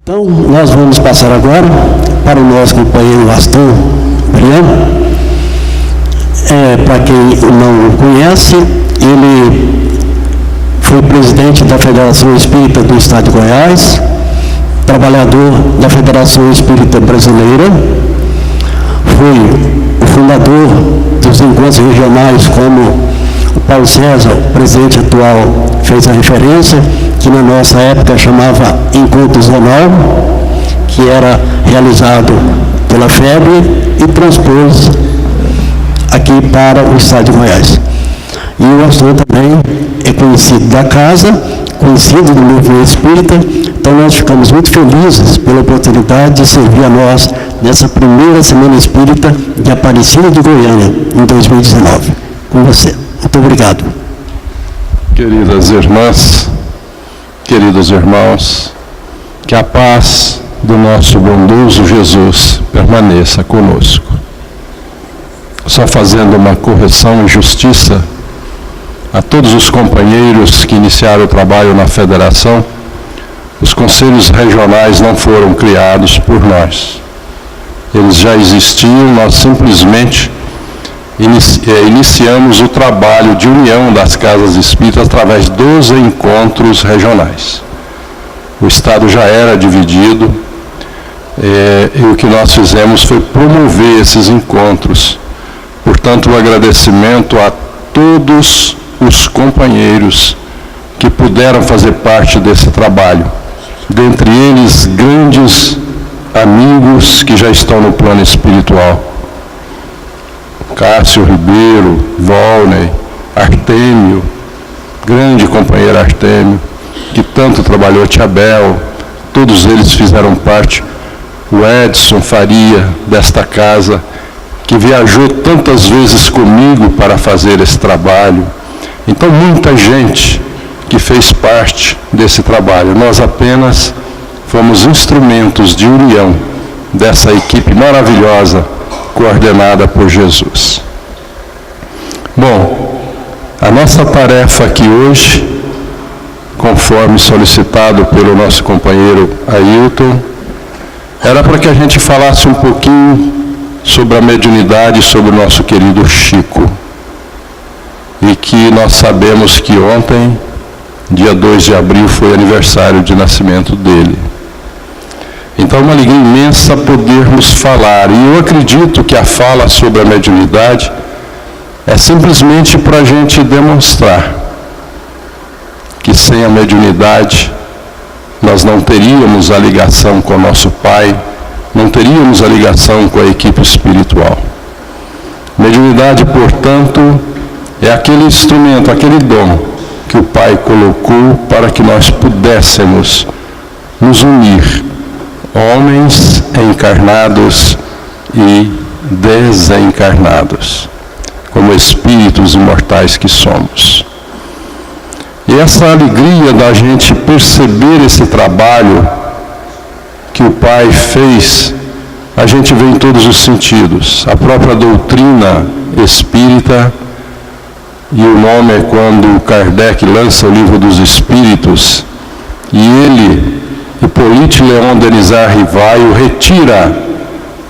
Então, nós vamos passar agora para o nosso companheiro Aston Brian. Para quem não o conhece, ele foi presidente da Federação Espírita do Estado de Goiás, trabalhador da Federação Espírita Brasileira, foi o fundador dos encontros regionais, como o Paulo César, o presidente atual, fez a referência, que na nossa época chamava Encontro Zonal, que era realizado pela FEB e transpôs aqui para o Estado de Goiás. E o Aston também é conhecido da casa, conhecido do movimento espírita, então nós ficamos muito felizes pela oportunidade de servir a nós nessa primeira Semana Espírita de Aparecida de Goiânia, em 2019. Com você. Muito obrigado. Queridas irmãs, queridos irmãos, que a paz do nosso bondoso Jesus permaneça conosco. Só fazendo uma correção e justiça a todos os companheiros que iniciaram o trabalho na federação, os conselhos regionais não foram criados por nós. Eles já existiam, nós simplesmente iniciamos o trabalho de união das casas espíritas através dos encontros regionais. O Estado já era dividido e o que nós fizemos foi promover esses encontros. Portanto, o agradecimento a todos os companheiros que puderam fazer parte desse trabalho. Dentre eles, grandes amigos que já estão no plano espiritual. Cássio Ribeiro, Volney, Artêmio, grande companheiro Artêmio, que tanto trabalhou, Tiabel, todos eles fizeram parte. O Edson Faria, desta casa, que viajou tantas vezes comigo para fazer esse trabalho. Então, muita gente que fez parte desse trabalho. Nós apenas fomos instrumentos de união dessa equipe maravilhosa, coordenada por Jesus. Bom, a nossa tarefa aqui hoje, conforme solicitado pelo nosso companheiro Ailton, era para que a gente falasse um pouquinho sobre a mediunidade, sobre o nosso querido Chico. E que nós sabemos que ontem, dia 2 de abril, foi aniversário de nascimento dele. Então é uma alegria imensa podermos falar. E eu acredito que a fala sobre a mediunidade é simplesmente para a gente demonstrar que sem a mediunidade nós não teríamos a ligação com o nosso Pai, não teríamos a ligação com a equipe espiritual. Mediunidade, portanto, é aquele instrumento, aquele dom que o Pai colocou para que nós pudéssemos nos unir, homens encarnados e desencarnados, como espíritos imortais que somos. E essa alegria da gente perceber esse trabalho que o Pai fez, a gente vê em todos os sentidos. A própria doutrina espírita, e o nome é quando Kardec lança o Livro dos Espíritos, e ele, Hippolyte Léon Denisard Rivaio, retira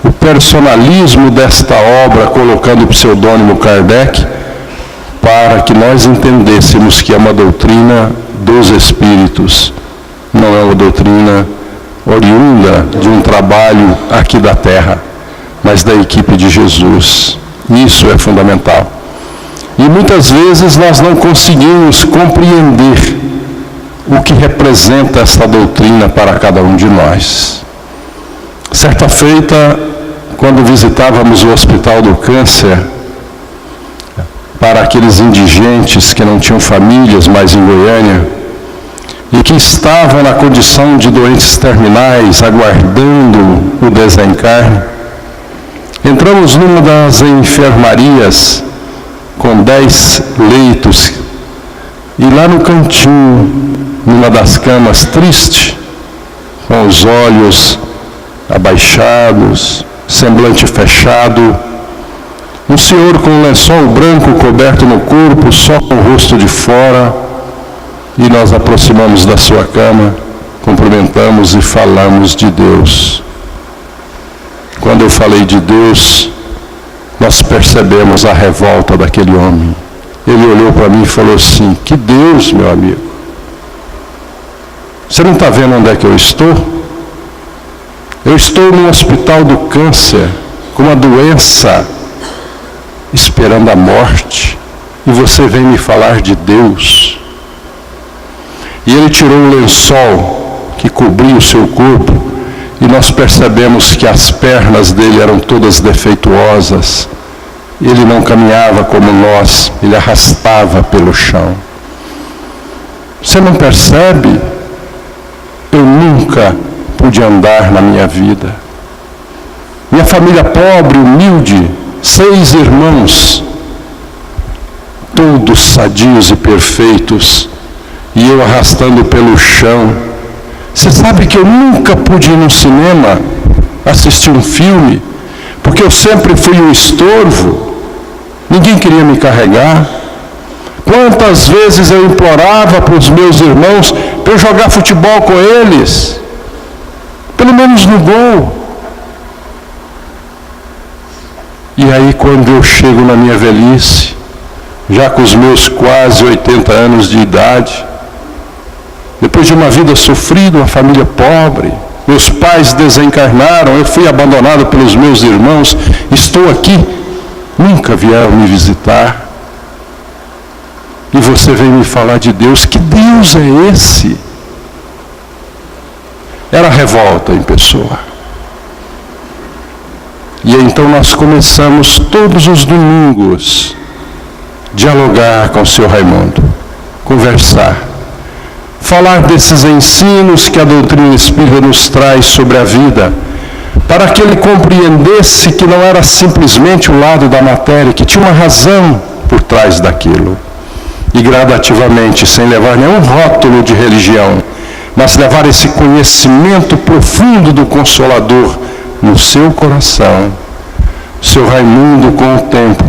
o personalismo desta obra, colocando o pseudônimo Kardec, para que nós entendêssemos que é uma doutrina dos Espíritos, não é uma doutrina oriunda de um trabalho aqui da Terra, mas da equipe de Jesus. Isso é fundamental. E muitas vezes nós não conseguimos compreender o que representa essa doutrina para cada um de nós. Certa feita, quando visitávamos o Hospital do Câncer, para aqueles indigentes que não tinham famílias mais em Goiânia, e que estavam na condição de doentes terminais, aguardando o desencarne, entramos numa das enfermarias com 10 leitos, e lá no cantinho, numa das camas, triste, com os olhos abaixados, semblante fechado, um senhor com um lençol branco coberto no corpo, só com o rosto de fora, e nós aproximamos da sua cama cumprimentamos e falamos de Deus. Quando eu falei de Deus, nós percebemos a revolta daquele homem. Ele olhou para mim e falou assim: que Deus, meu amigo? Você não está vendo onde é que eu estou? Eu estou no hospital do câncer, com uma doença, esperando a morte, e você vem me falar de Deus. E ele tirou o lençol que cobria o seu corpo, e nós percebemos que as pernas dele eram todas defeituosas. Ele não caminhava como nós, ele arrastava pelo chão. Você não percebe? Eu nunca pude andar na minha vida. Minha família pobre, humilde, 6 irmãos, todos sadios e perfeitos, e eu arrastando pelo chão. Você sabe que eu nunca pude ir no cinema assistir um filme, porque eu sempre fui um estorvo, ninguém queria me carregar. Quantas vezes eu implorava para os meus irmãos para eu jogar futebol com eles, pelo menos no gol. E aí, quando eu chego na minha velhice, já com os meus quase 80 anos de idade, depois de uma vida sofrida, uma família pobre, meus pais desencarnaram, eu fui abandonado pelos meus irmãos, estou aqui, nunca vieram me visitar. E você vem me falar de Deus. Que Deus é esse? Era revolta em pessoa. E então nós começamos todos os domingos dialogar com o Sr. Raimundo, conversar, falar desses ensinos que a doutrina espírita nos traz sobre a vida, para que ele compreendesse que não era simplesmente o lado da matéria, que tinha uma razão por trás daquilo. E gradativamente, sem levar nenhum rótulo de religião, mas levar esse conhecimento profundo do Consolador no seu coração, Sr. Raimundo, com o tempo,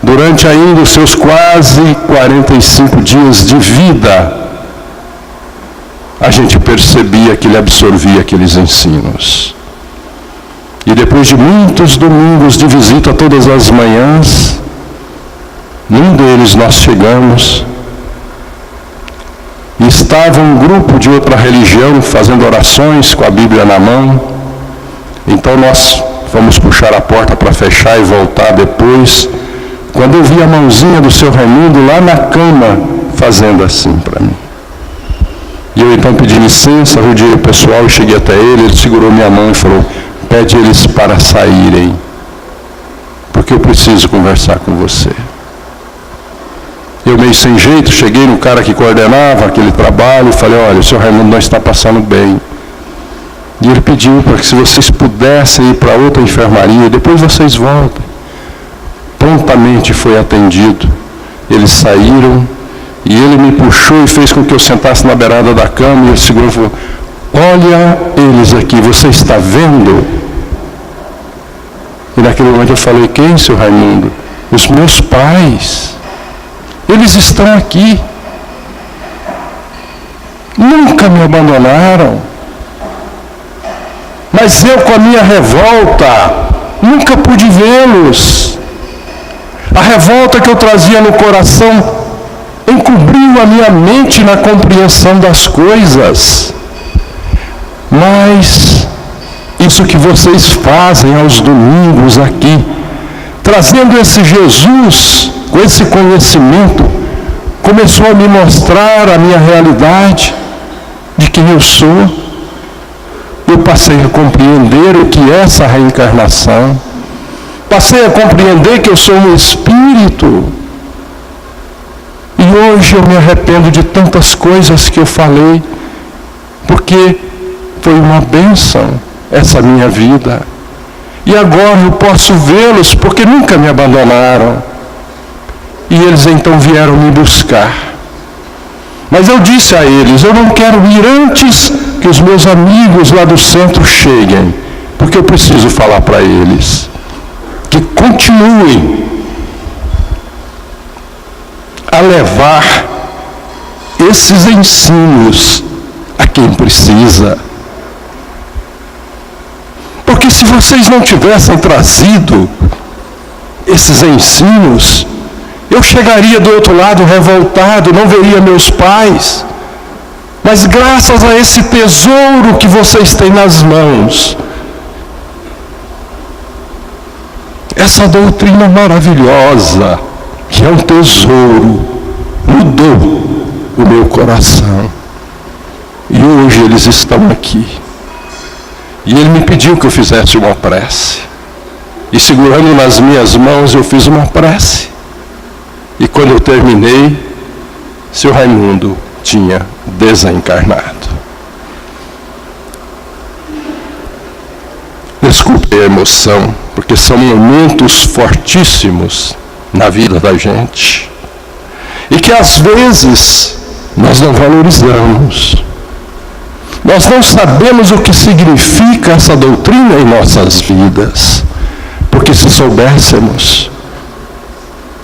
durante ainda os seus quase 45 dias de vida, a gente percebia que ele absorvia aqueles ensinos. E depois de muitos domingos de visita todas as manhãs, num deles nós chegamos e estava um grupo de outra religião fazendo orações com a Bíblia na mão. Então nós fomos puxar a porta para fechar e voltar depois, quando eu vi a mãozinha do Sr. Raimundo lá na cama fazendo assim para mim. E eu então pedi licença, rodeei o pessoal e cheguei até ele. Ele segurou minha mão e falou: pede eles para saírem, porque eu preciso conversar com você. Eu meio sem jeito, cheguei no cara que coordenava aquele trabalho e falei: olha, o Sr. Raimundo não está passando bem. E ele pediu para que, se vocês pudessem ir para outra enfermaria, depois vocês voltem. Prontamente foi atendido. Eles saíram e ele me puxou e fez com que eu sentasse na beirada da cama, e ele segurou e falou: olha eles aqui, você está vendo? E naquele momento eu falei: quem, Sr. Raimundo? Os meus pais. Eles estão aqui. Nunca me abandonaram. Mas eu, com a minha revolta, nunca pude vê-los. A revolta que eu trazia no coração encobriu a minha mente na compreensão das coisas. Mas isso que vocês fazem aos domingos aqui, trazendo esse Jesus com esse conhecimento, começou a me mostrar a minha realidade de quem eu sou. Eu passei a compreender o que é essa reencarnação. Passei a compreender que eu sou um espírito. E hoje eu me arrependo de tantas coisas que eu falei, porque foi uma bênção essa minha vida. E agora eu posso vê-los, porque nunca me abandonaram. E eles então vieram me buscar. Mas eu disse a eles: eu não quero ir antes que os meus amigos lá do centro cheguem, porque eu preciso falar para eles que continuem a levar esses ensinos a quem precisa. Porque se vocês não tivessem trazido esses ensinos, eu chegaria do outro lado revoltado, não veria meus pais. Mas graças a esse tesouro que vocês têm nas mãos, essa doutrina maravilhosa, que é um tesouro, mudou o meu coração. E hoje eles estão aqui. E ele me pediu que eu fizesse uma prece. E segurando nas minhas mãos, eu fiz uma prece. E quando eu terminei, seu Raimundo tinha desencarnado. Desculpe a emoção, porque são momentos fortíssimos na vida da gente. E que às vezes nós não valorizamos. Nós não sabemos o que significa essa doutrina em nossas vidas. Porque se soubéssemos,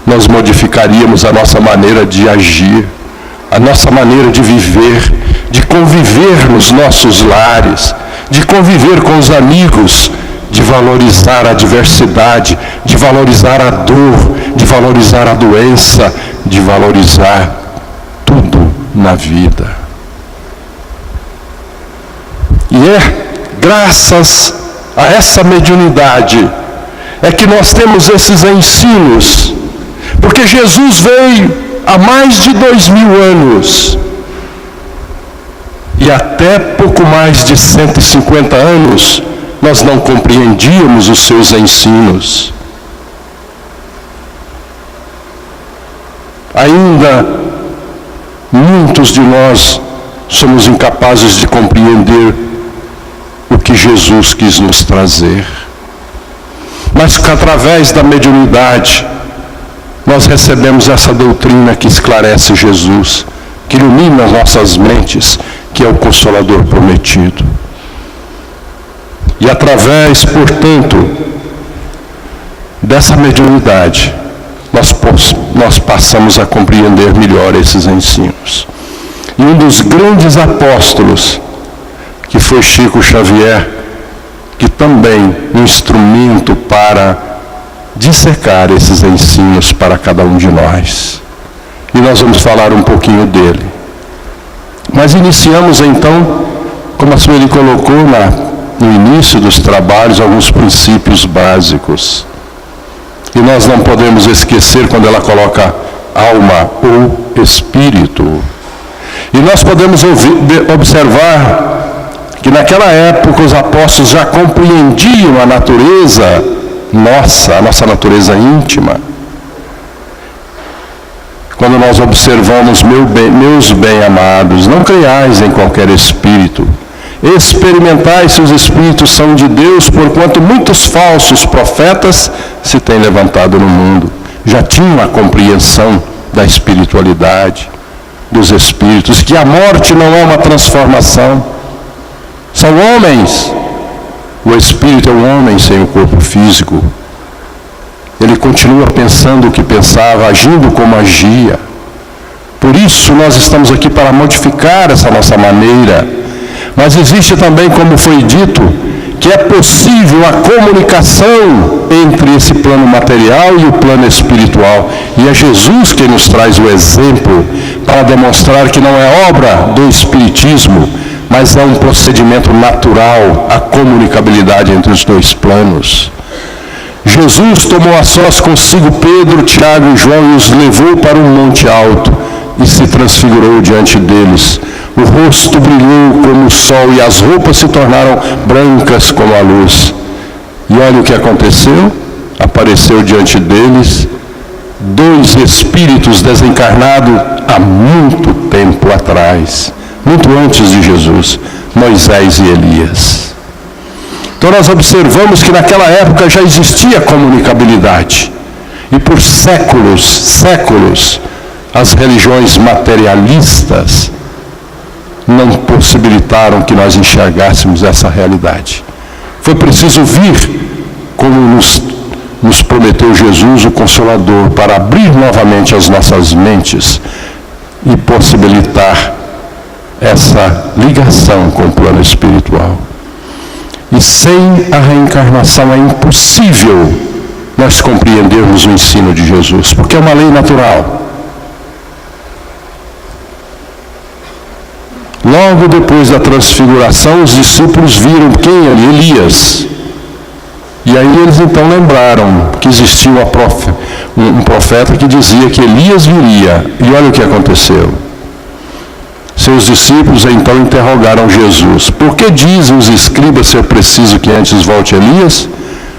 nós modificaríamos a nossa maneira de agir, a nossa maneira de viver, de conviver nos nossos lares, de conviver com os amigos, de valorizar a diversidade, de valorizar a dor, de valorizar a doença, de valorizar tudo na vida. E é graças a essa mediunidade é que nós temos esses ensinos, porque Jesus veio há mais de 2000 anos, e até pouco mais de 150 anos, nós não compreendíamos os seus ensinos. Ainda, muitos de nós somos incapazes de compreender o que Jesus quis nos trazer. Mas que através da mediunidade, nós recebemos essa doutrina que esclarece Jesus, que ilumina as nossas mentes, que é o Consolador prometido. E através, portanto, dessa mediunidade, nós passamos a compreender melhor esses ensinos. E um dos grandes apóstolos, que foi Chico Xavier, que também um instrumento para dissecar esses ensinos para cada um de nós. E nós vamos falar um pouquinho dele. Mas iniciamos então, como a Sueli colocou no início dos trabalhos, alguns princípios básicos. E nós não podemos esquecer quando ela coloca alma ou espírito. E nós podemos observar que naquela época os apóstolos já compreendiam a natureza nossa, a nossa natureza íntima. Quando nós observamos, meus bem-amados, não creiais em qualquer espírito, experimentai se os espíritos são de Deus, porquanto muitos falsos profetas se têm levantado no mundo. Já tinham a compreensão da espiritualidade, dos espíritos, que a morte não é uma transformação. São homens. O espírito é um homem sem o corpo físico. Ele continua pensando o que pensava, agindo como agia. Por isso nós estamos aqui para modificar essa nossa maneira. Mas existe também, como foi dito, que é possível a comunicação entre esse plano material e o plano espiritual. E é Jesus quem nos traz o exemplo para demonstrar que não é obra do espiritismo, mas é um procedimento natural, a comunicabilidade entre os dois planos. Jesus tomou a sós consigo Pedro, Tiago e João e os levou para um monte alto e se transfigurou diante deles. O rosto brilhou como o sol e as roupas se tornaram brancas como a luz. E olha o que aconteceu. Apareceu diante deles 2 espíritos desencarnados há muito tempo atrás, muito antes de Jesus, Moisés e Elias. Então nós observamos que naquela época já existia comunicabilidade. E por séculos, as religiões materialistas não possibilitaram que nós enxergássemos essa realidade. Foi preciso vir, como nos prometeu Jesus, o Consolador, para abrir novamente as nossas mentes e possibilitar essa ligação com o plano espiritual. E sem a reencarnação é impossível nós compreendermos o ensino de Jesus, porque é uma lei natural. Logo depois da transfiguração, os discípulos viram quem ali? Elias. E aí eles então lembraram que existia um profeta que dizia que Elias viria. E olha o que aconteceu. Seus discípulos então interrogaram Jesus: por que dizem os escribas ser preciso que antes volte Elias?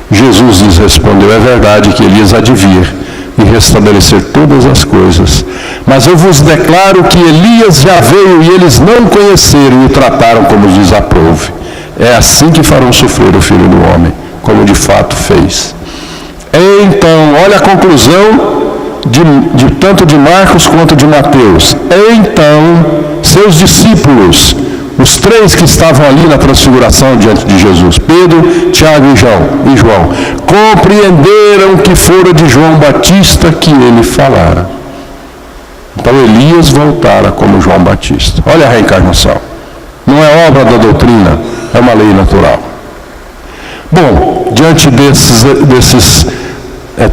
Jesus lhes respondeu: é verdade que Elias há de vir e restabelecer todas as coisas. Mas eu vos declaro que Elias já veio e eles não o conheceram e o trataram como lhes aprouve. É assim que farão sofrer o Filho do Homem, como de fato fez. Então, olha a conclusão tanto de Marcos quanto de Mateus. Então, seus discípulos, os três que estavam ali na transfiguração diante de Jesus, Pedro, Tiago e João, compreenderam que fora de João Batista que ele falara. Então Elias voltara como João Batista. Olha a reencarnação. Não é obra da doutrina, é uma lei natural. Bom, diante desses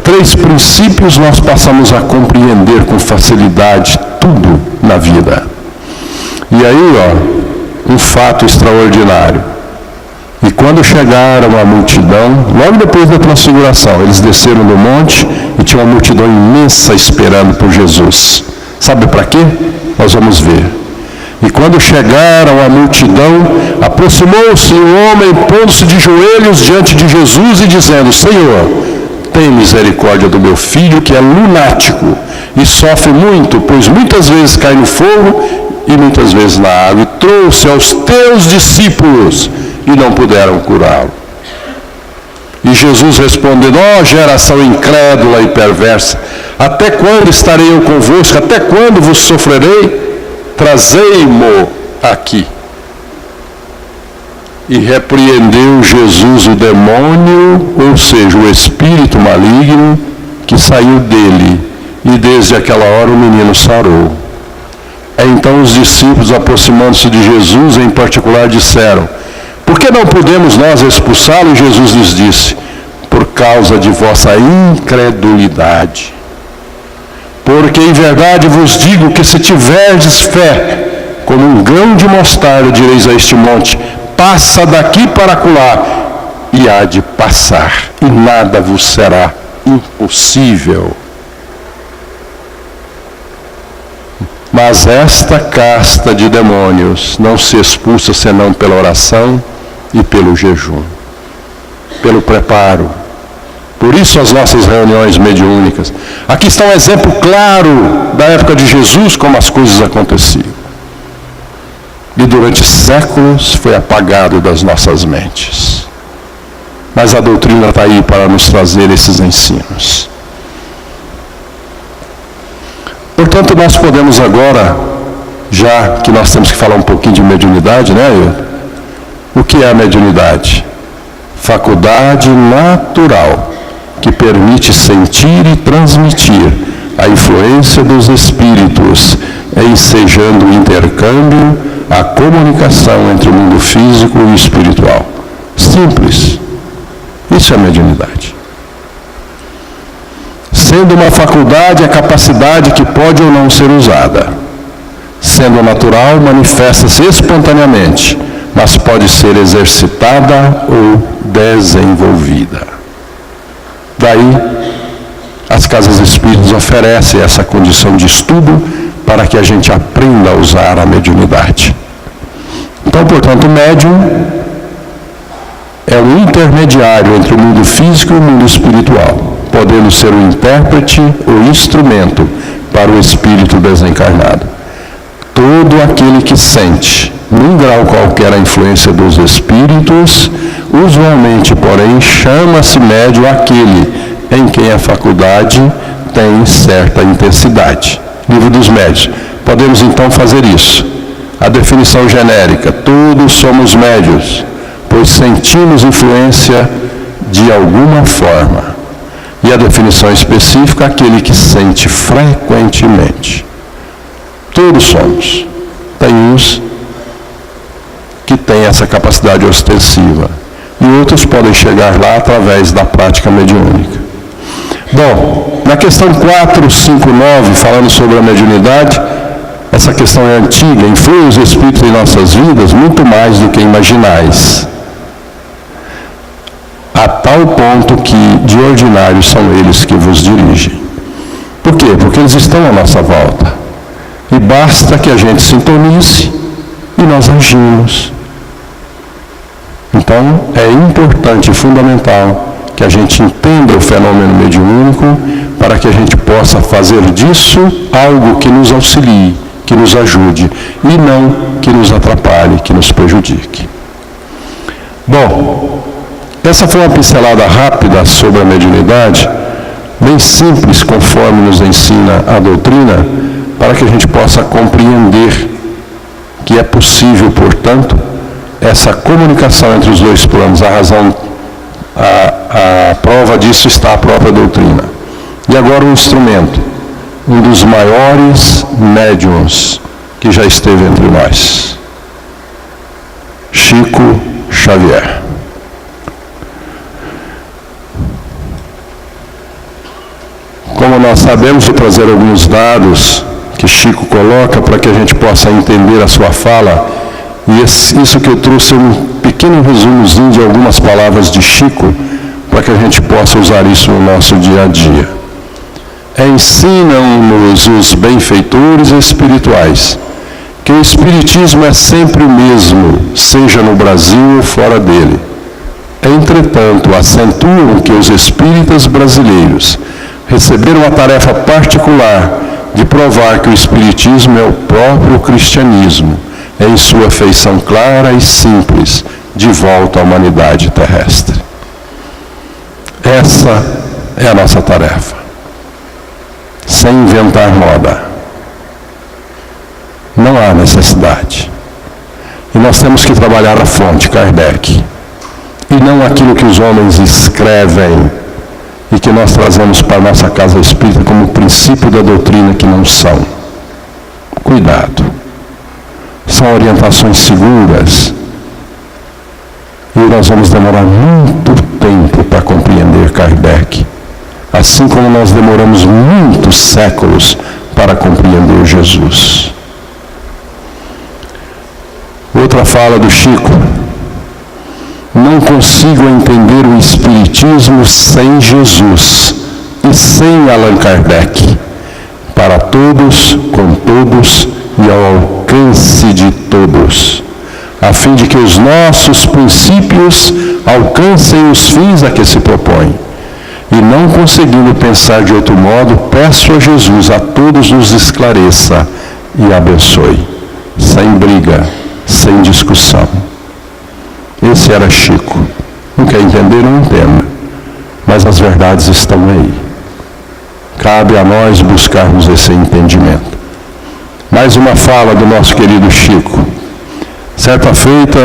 três princípios, nós passamos a compreender com facilidade tudo na vida. E aí, um fato extraordinário. E quando chegaram a multidão, logo depois da transfiguração, eles desceram do monte e tinha uma multidão imensa esperando por Jesus. Sabe para quê? Nós vamos ver. E quando chegaram à multidão, aproximou-se um homem, pondo-se de joelhos diante de Jesus e dizendo: Senhor, tem misericórdia do meu filho, que é lunático e sofre muito, pois muitas vezes cai no fogo e muitas vezes na água. E trouxe aos teus discípulos e não puderam curá-lo. E Jesus respondendo: ó geração incrédula e perversa, até quando estarei eu convosco? Até quando vos sofrerei? Trazei-mo aqui. E repreendeu Jesus o demônio, ou seja, o espírito maligno que saiu dele. E desde aquela hora o menino sarou. Então os discípulos, aproximando-se de Jesus, em particular, disseram: por que não podemos nós expulsá-lo? E Jesus lhes disse: por causa de vossa incredulidade. Porque em verdade vos digo que se tiverdes fé, como um grão de mostarda, direis a este monte: passa daqui para acolá, e há de passar, e nada vos será impossível. Mas esta casta de demônios não se expulsa senão pela oração e pelo jejum, pelo preparo. Por isso as nossas reuniões mediúnicas. Aqui está um exemplo claro da época de Jesus, como as coisas aconteciam. E durante séculos foi apagado das nossas mentes. Mas a doutrina está aí para nos trazer esses ensinos. Portanto, nós podemos agora, já que nós temos que falar um pouquinho de mediunidade, né? O que é a mediunidade? Faculdade natural que permite sentir e transmitir a influência dos espíritos, ensejando o intercâmbio, a comunicação entre o mundo físico e o espiritual. Simples. Isso é mediunidade. Sendo uma faculdade, a capacidade que pode ou não ser usada. Sendo natural, manifesta-se espontaneamente, mas pode ser exercitada ou desenvolvida. Daí, as casas espíritas oferecem essa condição de estudo para que a gente aprenda a usar a mediunidade. Então, portanto, o médium é o intermediário entre o mundo físico e o mundo espiritual, podendo ser o intérprete ou instrumento para o espírito desencarnado. Todo aquele que sente, num grau qualquer, a influência dos espíritos, usualmente, porém, chama-se médium aquele em quem a faculdade tem certa intensidade. Livro dos Médiuns. Podemos então fazer isso. A definição genérica: todos somos médiuns, pois sentimos influência de alguma forma. E a definição específica: aquele que sente frequentemente. Todos somos. Tem uns têm essa capacidade ostensiva. E outros podem chegar lá através da prática mediúnica. Bom, na questão 459, falando sobre a mediunidade, essa questão é antiga, influi os espíritos em nossas vidas muito mais do que imaginais. A tal ponto que, de ordinário, são eles que vos dirigem. Por quê? Porque eles estão à nossa volta. E basta que a gente sintonize e nós agimos. Então, é importante e fundamental que a gente entenda o fenômeno mediúnico para que a gente possa fazer disso algo que nos auxilie, que nos ajude, e não que nos atrapalhe, que nos prejudique. Bom, essa foi uma pincelada rápida sobre a mediunidade, bem simples, conforme nos ensina a doutrina, para que a gente possa compreender que é possível, portanto, essa comunicação entre os dois planos. A prova disso está a própria doutrina. E agora um instrumento, um dos maiores médiuns que já esteve entre nós, Chico Xavier. Como nós sabemos, vou trazer alguns dados que Chico coloca para que a gente possa entender a sua fala. E isso que eu trouxe é um pequeno resumozinho de algumas palavras de Chico, para que a gente possa usar isso no nosso dia a dia. Ensinam-nos os benfeitores espirituais que o Espiritismo é sempre o mesmo, seja no Brasil ou fora dele. Entretanto, acentuam que os espíritas brasileiros receberam a tarefa particular de provar que o Espiritismo é o próprio cristianismo, em sua feição clara e simples, de volta à humanidade terrestre. Essa é a nossa tarefa. Sem inventar moda. Não há necessidade. E nós temos que trabalhar a fonte, Kardec. E não aquilo que os homens escrevem e que nós trazemos para a nossa casa espírita como princípio da doutrina, que não são. Cuidado. São orientações seguras. E nós vamos demorar muito tempo para compreender Kardec. Assim como nós demoramos muitos séculos para compreender Jesus. Outra fala do Chico. Não consigo entender o Espiritismo sem Jesus e sem Allan Kardec. Para todos, com todos e ao alcance de todos, a fim de que os nossos princípios alcancem os fins a que se propõem. E não conseguindo pensar de outro modo, peço a Jesus a todos nos esclareça e abençoe, sem briga, sem discussão. Esse era Chico. Não quer entender, não entenda. Mas as verdades estão aí. Cabe a nós buscarmos esse entendimento. Mais uma fala do nosso querido Chico. Certa feita,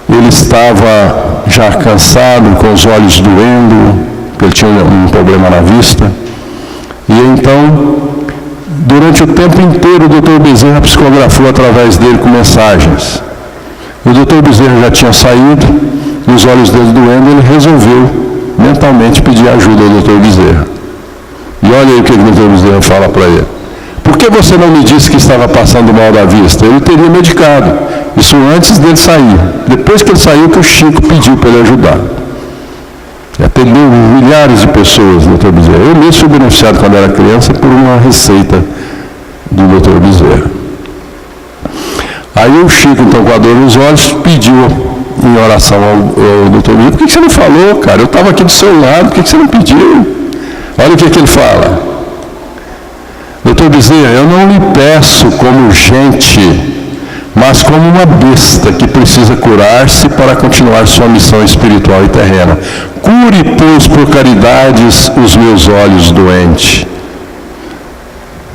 ele estava já cansado, com os olhos doendo, porque ele tinha um problema na vista. E então, durante o tempo inteiro, o Dr. Bezerra psicografou através dele com mensagens. O Dr. Bezerra já tinha saído, e os olhos dele doendo, ele resolveu mentalmente pedir ajuda ao Dr. Bezerra. E olha aí o que o Dr. Bezerra fala para ele. Por que você não me disse que estava passando mal da vista? Ele teria medicado. Isso antes dele sair. Depois que ele saiu, que o Chico pediu para ele ajudar. E atendeu milhares de pessoas, Dr. Bezerra. Eu mesmo fui beneficiado quando era criança por uma receita do Dr. Bezerra. Aí o Chico, então, com a dor nos olhos, pediu em oração ao Dr. Bezerra: por que você não falou, cara? Eu estava aqui do seu lado, por que você não pediu? Olha o que ele fala. Dr. Bezerra, eu não lhe peço como gente, mas como uma besta que precisa curar-se para continuar sua missão espiritual e terrena. Cure, pois, por caridades os meus olhos doentes.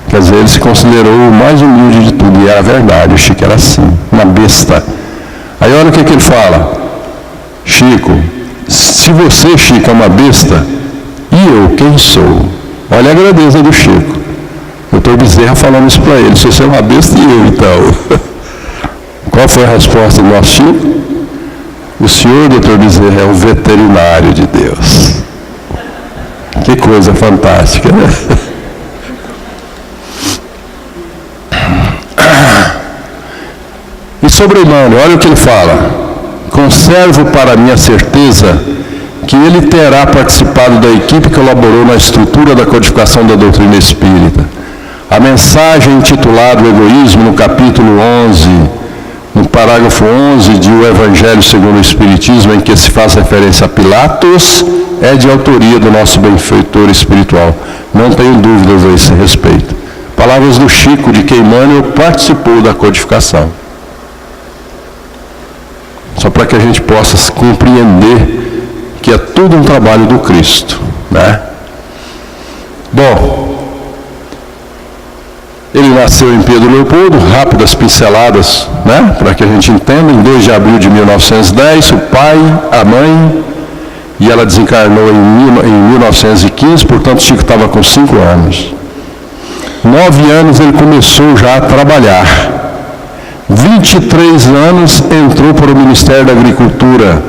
Quer dizer, ele se considerou o mais humilde de tudo, e era verdade, o Chico era assim, uma besta. Aí olha o que ele fala. Chico, se você, Chico, é uma besta, e eu quem sou? Olha a grandeza do Chico. O Dr. Bezerra falando isso para ele: se você é uma besta, e eu então? Qual foi a resposta do nosso Chico? O senhor, doutor Bezerra, é o veterinário de Deus. Que coisa fantástica, né? E sobre Emmanuel, olha o que ele fala. Conservo para mim a certeza que ele terá participado da equipe que elaborou na estrutura da codificação da doutrina espírita. A mensagem intitulada O Egoísmo, no capítulo 11, no parágrafo 11 de O Evangelho segundo o Espiritismo, em que se faz referência a Pilatos, é de autoria do nosso benfeitor espiritual. Não tenho dúvidas a esse respeito. Palavras do Chico, de que Emmanuel participou da codificação. Só para que a gente possa compreender que é tudo um trabalho do Cristo, né? Bom, ele nasceu em Pedro Leopoldo, rápidas pinceladas, né? Para que a gente entenda, em 2 de abril de 1910, o pai, a mãe, e ela desencarnou em 1915, portanto Chico estava com 5 anos. 9 anos ele começou já a trabalhar. 23 anos entrou para o Ministério da Agricultura.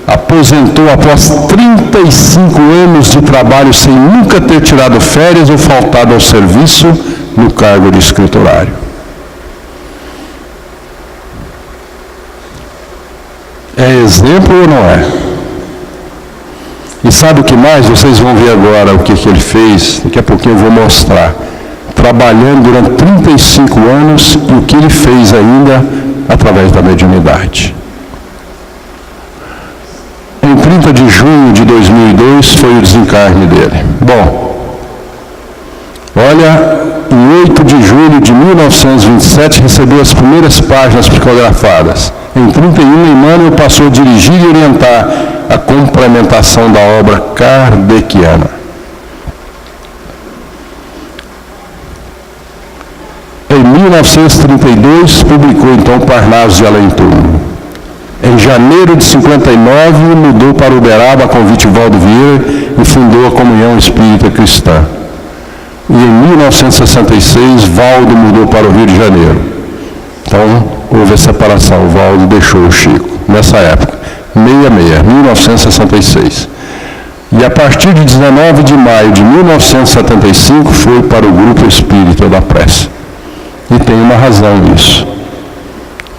Aposentou após 35 anos de trabalho sem nunca ter tirado férias ou faltado ao serviço no cargo de escriturário. É exemplo ou não é? E sabe o que mais? Vocês vão ver agora o que ele fez. Daqui a pouquinho eu vou mostrar. Trabalhando durante 35 anos e o que ele fez ainda através da mediunidade. Em 30 de junho de 2002 foi o desencarne dele. Bom, olha, em 8 de julho de 1927 recebeu as primeiras páginas psicografadas. Em 31, Emmanuel passou a dirigir e orientar a complementação da obra kardeciana. Em 1932, publicou então Parnaso de Além-Túmulo. Em janeiro de 59, mudou para Uberaba a convite de Valdo Vieira e fundou a Comunhão Espírita Cristã. E em 1966, Valdo mudou para o Rio de Janeiro. Então, houve a separação. O Valdo deixou o Chico, nessa época. 1966. E a partir de 19 de maio de 1975, foi para o Grupo Espírita da Prece. E tem uma razão nisso.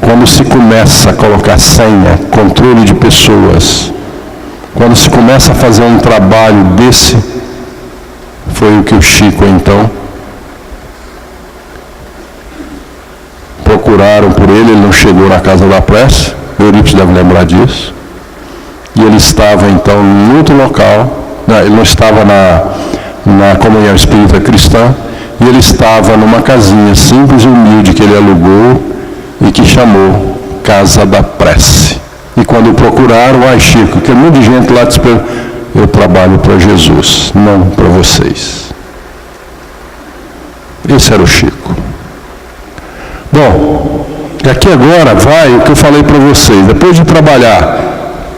Quando se começa a colocar senha, controle de pessoas, quando se começa a fazer um trabalho desse, foi o que o Chico, então, procuraram por ele não chegou na Casa da Prece, o Eurípides deve lembrar disso, e ele estava, então, em outro local, ele não estava na Comunhão Espírita Cristã, e ele estava numa casinha simples e humilde que ele alugou e que chamou Casa da Prece. E quando o procuraram, Chico, que um monte de gente lá disse, eu trabalho para Jesus, não para vocês. Esse era o Chico. Bom, aqui agora vai o que eu falei para vocês. Depois de trabalhar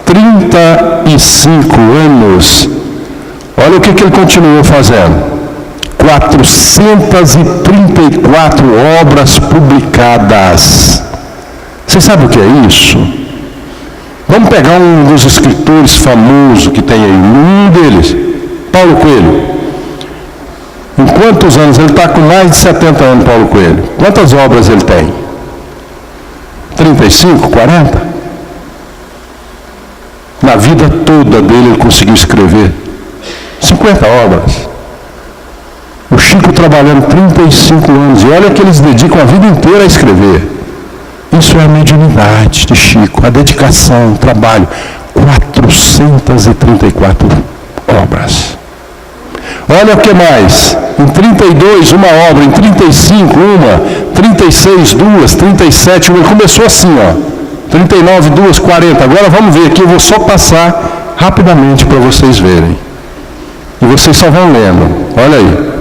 35 anos, olha o que ele continuou fazendo. 434 obras publicadas. Vocês sabem o que é isso? Vamos pegar um dos escritores famosos que tem aí, um deles, Paulo Coelho. Em quantos anos? Ele está com mais de 70 anos, Paulo Coelho. Quantas obras ele tem? 35, 40? Na vida toda dele ele conseguiu escrever 50 obras. O Chico trabalhando 35 anos, e olha que eles dedicam a vida inteira a escrever. Isso é a mediunidade de Chico, a dedicação, o trabalho. 434 obras. Olha o que mais. Em 32, uma obra. Em 35, uma. 36, duas. 37, uma. Ele começou assim, ó. 39, duas. 40. Agora vamos ver aqui, eu vou só passar rapidamente para vocês verem. E vocês só vão lendo. Olha aí.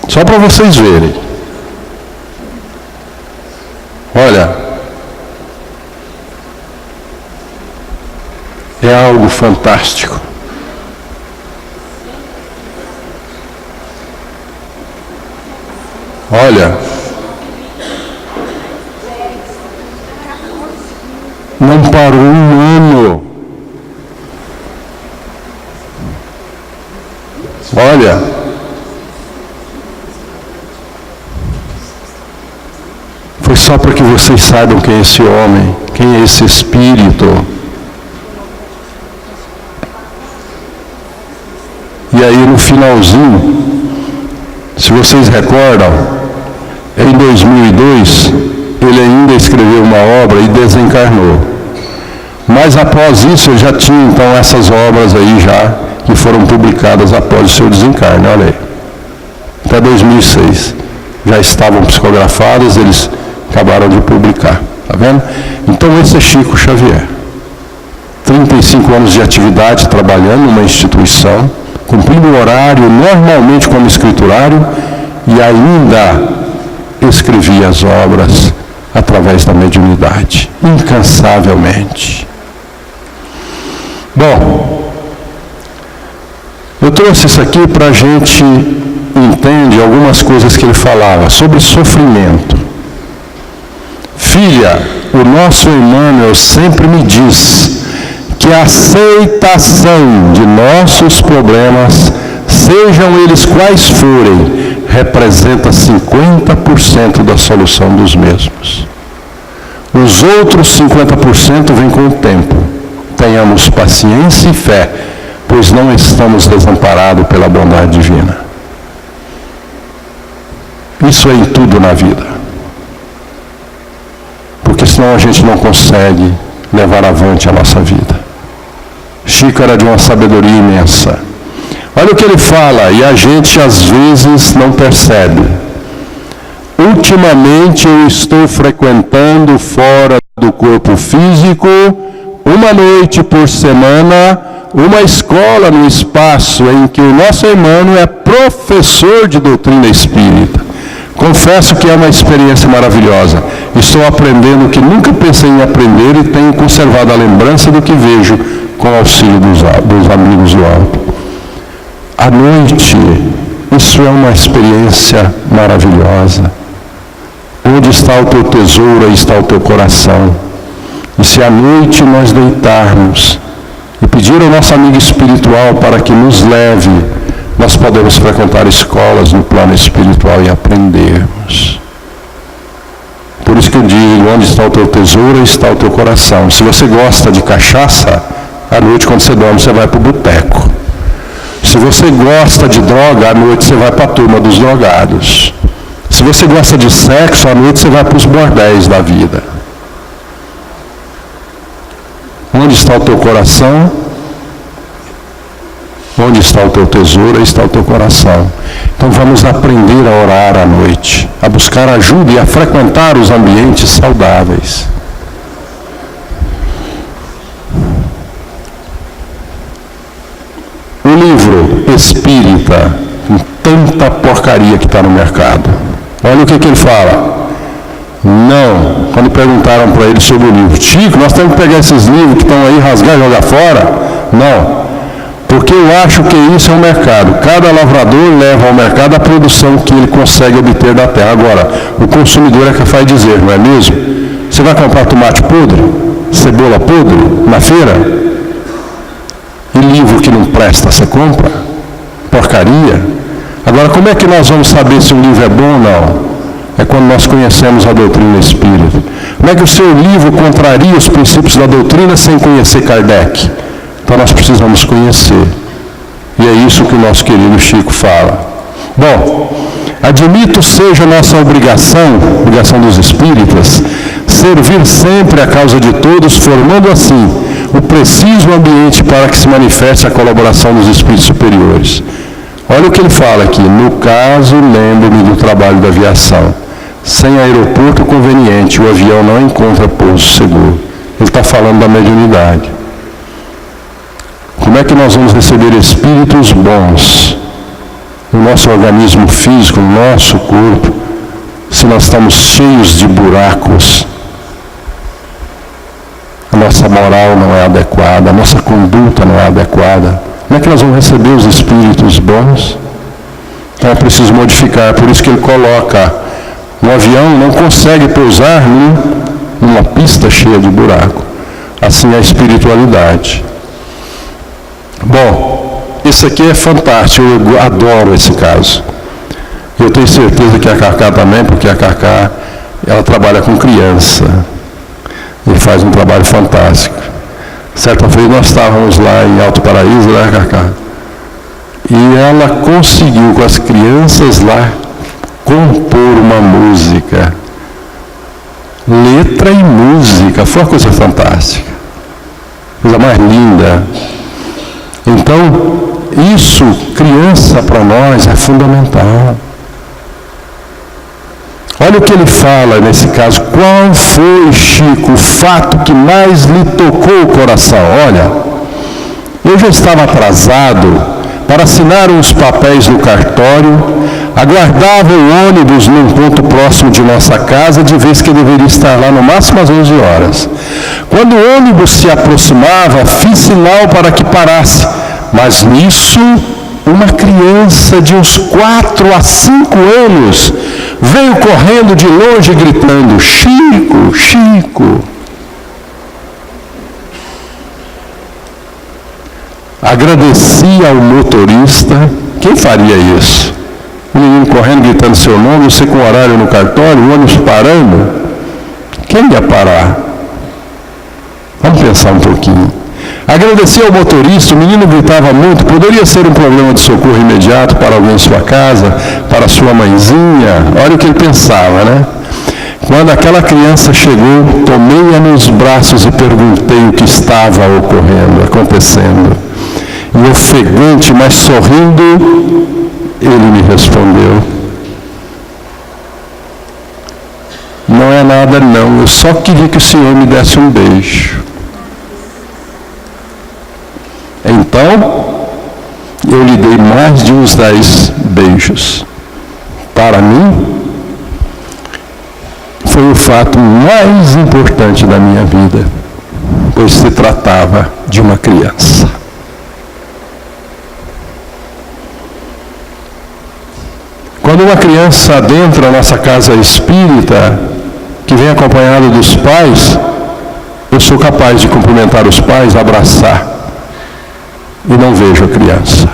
Só para vocês verem. Olha. É algo fantástico. Olha, não parou um ano. Olha, foi só para que vocês saibam quem é esse homem, quem é esse espírito. E aí no finalzinho, se vocês recordam, em 2002, ele ainda escreveu uma obra e desencarnou. Mas após isso, ele já tinha então essas obras aí já, que foram publicadas após o seu desencarne, olha aí. Até 2006. Já estavam psicografadas, eles acabaram de publicar, tá vendo? Então esse é Chico Xavier. 35 anos de atividade trabalhando numa instituição, cumprindo o horário normalmente como escriturário e ainda escrevia as obras através da mediunidade, incansavelmente. Bom, eu trouxe isso aqui para a gente entender algumas coisas que ele falava sobre sofrimento. Filha, o nosso Emmanuel sempre me diz que a aceitação de nossos problemas, sejam eles quais forem, representa 50% da solução dos mesmos. Os outros 50% vêm com o tempo. Tenhamos paciência e fé, pois não estamos desamparados pela bondade divina. Isso é em tudo na vida. Porque senão a gente não consegue levar avante a nossa vida. Chico era de uma sabedoria imensa. Olha o que ele fala, e a gente às vezes não percebe. Ultimamente eu estou frequentando fora do corpo físico, uma noite por semana, uma escola no espaço em que o nosso Emmanuel é professor de doutrina espírita. Confesso que é uma experiência maravilhosa. Estou aprendendo o que nunca pensei em aprender e tenho conservado a lembrança do que vejo com o auxílio dos amigos do alto. À noite, isso é uma experiência maravilhosa. Onde está o teu tesouro, aí está o teu coração. E se à noite nós deitarmos e pedir ao nosso amigo espiritual para que nos leve, nós podemos frequentar escolas no plano espiritual e aprendermos. Por isso que eu digo, onde está o teu tesouro, aí está o teu coração. Se você gosta de cachaça, à noite quando você dorme, você vai para o boteco. Se você gosta de droga, à noite você vai para a turma dos drogados. Se você gosta de sexo, à noite você vai para os bordéis da vida. Onde está o teu coração? Onde está o teu tesouro? Aí está o teu coração. Então vamos aprender a orar à noite, a buscar ajuda e a frequentar os ambientes saudáveis. O livro espírita, com tanta porcaria que está no mercado. Olha o que ele fala. Não, quando perguntaram para ele sobre o livro, Chico, nós temos que pegar esses livros que estão aí, rasgar e jogar fora? Não, porque eu acho que isso é o mercado. Cada lavrador leva ao mercado a produção que ele consegue obter da terra. Agora, o consumidor é que faz dizer, não é mesmo? Você vai comprar tomate podre, cebola podre na feira? E livro que não presta, você compra? Porcaria. Agora, como é que nós vamos saber se um livro é bom ou não? É quando nós conhecemos a doutrina espírita. Como é que o seu livro contraria os princípios da doutrina sem conhecer Kardec? Então nós precisamos conhecer. E é isso que o nosso querido Chico fala. Bom, admito seja nossa obrigação dos espíritas, servir sempre a causa de todos, formando assim o preciso ambiente para que se manifeste a colaboração dos espíritos superiores. Olha o que ele fala aqui. No caso, lembro-me do trabalho da aviação. Sem aeroporto conveniente, o avião não encontra pouso seguro. Ele está falando da mediunidade. Como é que nós vamos receber espíritos bons no nosso organismo físico, no nosso corpo, se nós estamos cheios de buracos? A nossa moral não é adequada, a nossa conduta não é adequada. Como é que nós vamos receber os espíritos bons? Então é preciso modificar, por isso que ele coloca Um avião não consegue pousar numa pista cheia de buraco. Assim é a espiritualidade. Bom, esse aqui é fantástico, eu adoro esse caso. Eu tenho certeza que a Cacá também, porque a Cacá, ela trabalha com criança. E faz um trabalho fantástico. Certa vez nós estávamos lá em Alto Paraíso, né, Cacá? E ela conseguiu, com as crianças lá, compor uma música. Letra e música. Foi uma coisa fantástica. Coisa mais linda. Então, isso, criança para nós, é fundamental. Olha o que ele fala nesse caso. Qual foi, Chico, o fato que mais lhe tocou o coração? Olha, eu já estava atrasado para assinar uns papéis no cartório, aguardava o ônibus num ponto próximo de nossa casa, de vez que eu deveria estar lá no máximo às 11 horas. Quando o ônibus se aproximava, fiz sinal para que parasse, mas nisso uma criança de uns 4 a 5 anos veio correndo de longe gritando: Chico, Chico. Agradeci ao motorista. Quem faria isso? O menino correndo, gritando seu nome, você com horário no cartório, o ônibus parando. Quem ia parar? Vamos pensar um pouquinho. Agradeci ao motorista, o menino gritava muito, poderia ser um problema de socorro imediato para alguém em sua casa, para sua mãezinha. Olha o que ele pensava, né? Quando aquela criança chegou, tomei-a nos braços e perguntei o que estava ocorrendo, acontecendo. E ofegante, mas sorrindo, ele me respondeu: não é nada não, eu só queria que o Senhor me desse um beijo. Então, eu lhe dei mais de uns 10 beijos. Para mim, foi o fato mais importante da minha vida, pois se tratava de uma criança. Quando uma criança adentra a nossa casa espírita, que vem acompanhada dos pais, eu sou capaz de cumprimentar os pais, abraçar, e não vejo a criança.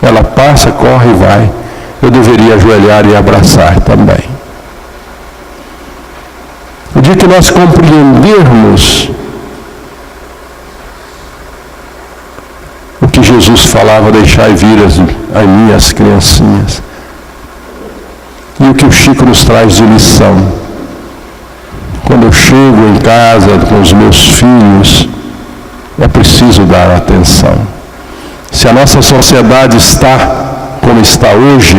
Ela passa, corre e vai. Eu deveria ajoelhar e abraçar também. O dia que nós compreendermos o que Jesus falava, deixai vir a minhas criancinhas, e o que o Chico nos traz de lição. Quando eu chego em casa com os meus filhos, é preciso dar atenção. Se a nossa sociedade está como está hoje,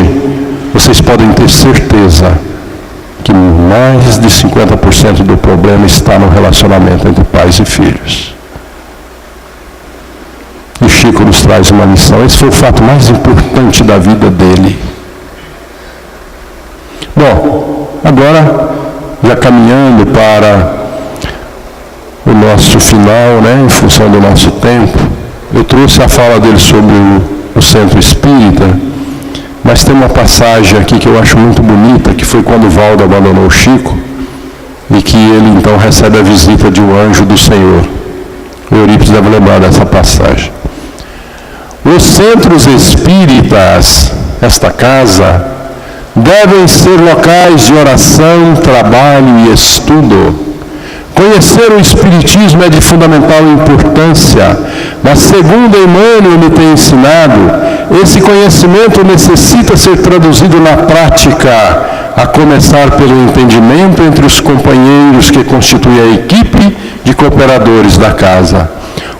vocês podem ter certeza que mais de 50% do problema está no relacionamento entre pais e filhos. E Chico nos traz uma lição. Esse foi o fato mais importante da vida dele. Bom, agora, já caminhando para o nosso final, né, em função do nosso tempo, eu trouxe a fala dele sobre o centro espírita, mas tem uma passagem aqui que eu acho muito bonita, que foi quando o Valdo abandonou o Chico, e que ele então recebe a visita de um anjo do Senhor. O Eurípides deve lembrar dessa passagem. Os centros espíritas, esta casa, devem ser locais de oração, trabalho e estudo. Conhecer o Espiritismo é de fundamental importância, mas segundo Emmanuel me tem ensinado, esse conhecimento necessita ser traduzido na prática, a começar pelo entendimento entre os companheiros que constituem a equipe de cooperadores da casa.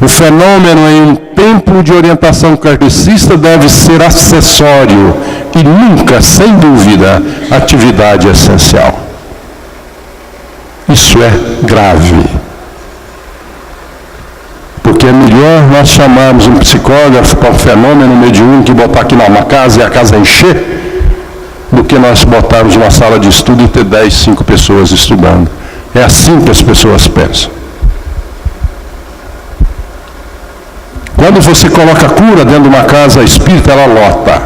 O fenômeno em um templo de orientação kardecista deve ser acessório e nunca, sem dúvida, atividade essencial. Isso é grave. Porque é melhor nós chamarmos um psicógrafo para um fenômeno mediúnico e botar aqui numa casa e a casa encher, do que nós botarmos uma sala de estudo e ter 10, 5 pessoas estudando. É assim que as pessoas pensam. Quando você coloca cura dentro de uma casa espírita, ela lota.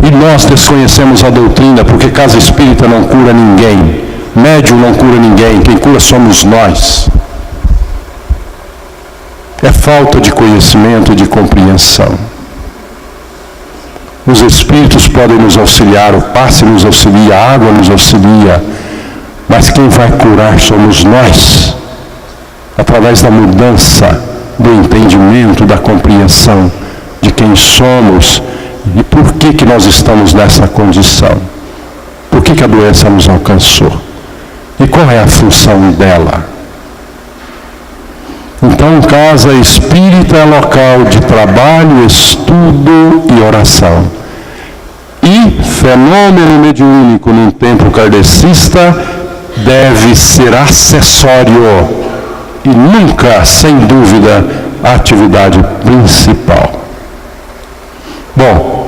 E nós desconhecemos a doutrina, porque casa espírita não cura ninguém, médium não cura ninguém, quem cura somos nós. É falta de conhecimento e de compreensão. Os espíritos podem nos auxiliar, o passe nos auxilia, a água nos auxilia, mas quem vai curar somos nós, através da mudança do entendimento, da compreensão de quem somos e por que nós estamos nessa condição, por que a doença nos alcançou e qual é a função dela. Então, casa espírita é local de trabalho, estudo e oração. E fenômeno mediúnico num templo kardecista deve ser acessório e nunca, sem dúvida, a atividade principal. Bom,